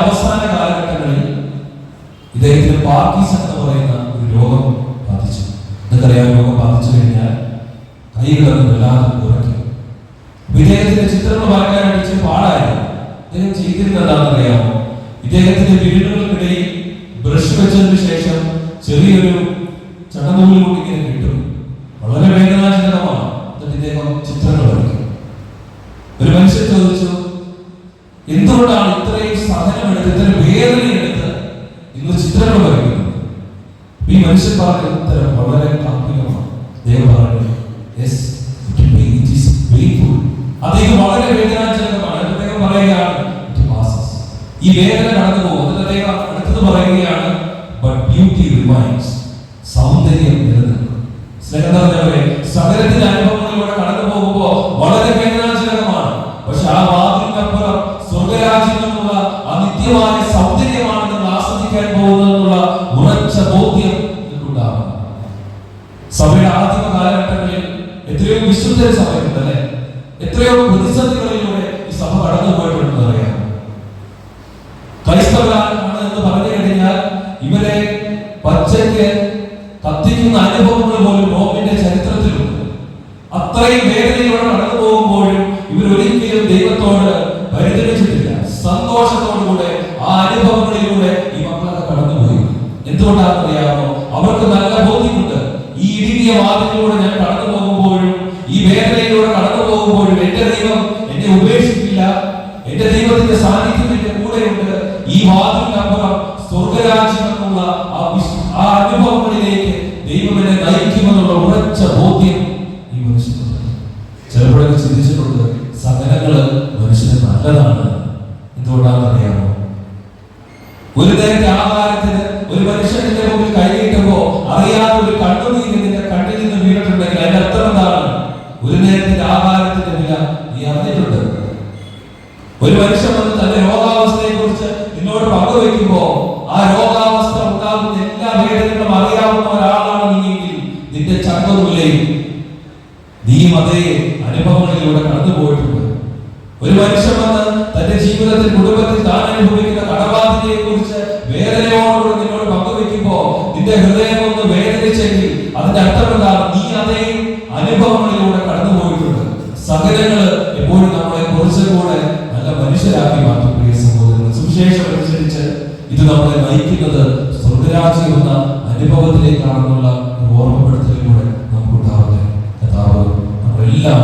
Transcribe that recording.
അവസാന കാലഘട്ടങ്ങളിൽ ഇദ്ദേഹത്തിന് പാർക്കിൻസൺ എന്ന് പറയുന്ന ഒരു രോഗം ബാധിച്ചു. നിങ്ങൾക്കറിയാം, രോഗം ബാധിച്ചു കഴിഞ്ഞാൽ കൈകളൊന്നും വല്ലാതെ കുറയ്ക്കും. ഇദ്ദേഹത്തിന്റെ ചിത്രങ്ങൾ വരയ്ക്കാനായിട്ട് ഇച്ചിരി പാടായിരുന്നു. ഇദ്ദേഹം ചെയ്തിരുന്നത് എന്താണെന്നറിയാമോ? ഇദ്ദേഹത്തിന്റെ വിരലുകൾക്കിടയിൽ ബ്രഷ് വെച്ചതിന് ശേഷം ചെറിയൊരു ചടനൂലിൽ കൊണ്ട് ഇങ്ങനെ കിട്ടും. വളരെ വേദനാജനകമാണ്. എന്നിട്ട് ഇദ്ദേഹം ചിത്രങ്ങൾ വരയ്ക്കും. ഒരു മനുഷ്യൻ ചോദിച്ചു, എന്തുകൊണ്ടാണ് ഇത്രയും സഹനമെടുത്ത് ഇത്രയും വേദനയെടുത്ത് ഇന്ന് ചിത്രങ്ങൾ വരയ്ക്കുന്നത്? ഈ മനുഷ്യൻ പറഞ്ഞ ഉത്തരം വളരെ കാൽപ്പികമാണ്. അദ്ദേഹം പറഞ്ഞു, അദ്ദേഹം വളരെ വേദനാജനകമാണ്. അദ്ദേഹം പറയുകയാണ്, ഈ വേദന കടന്നു പോകും. അദ്ദേഹം അടുത്തത് പറയുകയാണ്, ബട്ട് ബ്യൂട്ടി റിമൈൻസ്, സൗന്ദര്യം നിലനിൽക്കും. സ്നേഹം സകലത്തിന്റെ അനുഭവങ്ങളിലൂടെ കടന്നു പോകുമ്പോ വളരെ വേദനാജനകമാണ്. പക്ഷെ ആ വാതിലിനപ്പുറം സ്വർഗരാജ്യമെന്നുള്ള ആ നിത്യമായ സൗന്ദര്യമാണ് നിങ്ങൾ ആസ്വദിക്കാൻ പോകുന്നതെന്നുള്ള ഉറച്ച ബോധ്യം നിങ്ങൾക്കുണ്ടാകും. സഭയുടെ ആദിമ കാലഘട്ടങ്ങളിൽ എത്രയോ വിശുദ്ധ സഭയുണ്ട് അല്ലെ? എത്രയോ പ്രതിസന്ധികളിലൂടെ ഈ സഭ കടന്നു പോയിട്ടുണ്ടെന്ന് അറിയാം. ക്രൈസ്തവരാണ് എന്ന് പറഞ്ഞു കഴിഞ്ഞാൽ ഇവരെ പച്ചയ്ക്ക് കത്തിക്കുന്ന അനുഭവങ്ങൾ പോലും റോമിന്റെ ചരിത്രത്തിലുണ്ട്. അത്രയും വേദനയിലൂടെ കടന്നു പോകുമ്പോഴും ഇവരൊരിക്കലും ദൈവത്തോട് പരിതപിച്ചിട്ടില്ല. സന്തോഷത്തോടുകൂടെ ആ അനുഭവങ്ങളിലൂടെ ഈ മക്കളൊക്കെ കടന്നുപോയി. എന്തുകൊണ്ടാണെന്ന് അറിയാമോ? അവർക്ക് നല്ല ബോധ്യമുണ്ട്, ഈ ഇടുങ്ങിയ വാതിലിലൂടെ ഞാൻ കടന്നു പോകുമ്പോഴും ഈ വേദനയിലൂടെ കടന്നു പോകുമ്പോഴും എന്റെ ദൈവം എന്നെ ഉപേക്ഷിക്കില്ല. എന്റെ ദൈവത്തിന്റെ സാന്നിധ്യം എന്റെ കൂടെയുണ്ട്. ഈ വാതിലിനപ്പുറം സ്വർഗരാജ്യം എന്നുള്ള ആ അനുഭവങ്ങളിലേക്ക് ദൈവം എന്നെ നയിക്കുമെന്നുള്ള ഉറച്ച ബോധ്യം ഈ മനുഷ്യനുണ്ട്. ചിലപ്പോഴൊക്കെ ചിന്തിച്ചിട്ടുണ്ട്, സകലങ്ങള് മനുഷ്യന് നല്ലതാണ്. എന്തുകൊണ്ടാണെന്ന് അറിയാമോ? ഒരു നേരത്തെ ആഹാരത്തിന് ഒരു മനുഷ്യന്റെ മുമ്പിൽ കൈകിട്ടുമ്പോ അറിയാതെ ഒരു കണ്ണുനീര് നിന്റെ കണ്ണിൽ നിന്ന് വീണിട്ടുണ്ടെങ്കിൽ അതിന്റെ അർത്ഥം എന്താണ്? ഒരു നേരത്തിന്റെ ആഹാരത്തിന്റെ വില നീ അറിഞ്ഞിട്ടുണ്ട്. ഒരു മനുഷ്യൻ വന്ന് തന്റെ രോഗാവസ്ഥയെ കുറിച്ച് നിന്നോട് പങ്കുവെക്കുമ്പോ ആ രോഗാവസ്ഥ ഉണ്ടാകുന്ന എല്ലാ വേദനകളും അറിയാവുന്ന ഒരാളാണ് നീയെങ്കിൽ നിന്റെ ചങ്കുവിലെയും നീയും അതേ അനുഭവങ്ങളിലൂടെ കടന്നു പോയിട്ടുണ്ട്. ഒരു മനുഷ്യൻ വന്ന് തന്റെ ജീവിതത്തിൽ കുടുംബത്തിൽ താൻ അനുഭവിക്കുന്ന കടബാധ്യതയെ കുറിച്ച് വേദനയോടുകൂടി നിന്നോട് പങ്കുവെക്കുമ്പോ നിന്റെ ഹൃദയം ഒന്ന് വേദനിച്ചെങ്കിൽ അതിന്റെ അർത്ഥം എന്താണ്? നീ അതേ അനുഭവങ്ങളിലൂടെ കടന്നു പോയിട്ടുണ്ട്. സകലങ്ങൾ എപ്പോഴും നമ്മളെ കുറച്ചുകൂടെ നല്ല മനുഷ്യരാക്കി മാറ്റും. പ്രിയ സഹോദരങ്ങൾ, സുവിശേഷം അനുസരിച്ച് ഇത് നമ്മളെ നയിക്കുന്നത് സ്വർഗരാജ്യം എന്ന അനുഭവത്തിലേക്കാണെന്നുള്ള ഒരു ഓർമ്മപ്പെടുത്തലിലൂടെ നമുക്കുണ്ടാവുന്നത്. കർത്താവ് നമ്മളെല്ലാം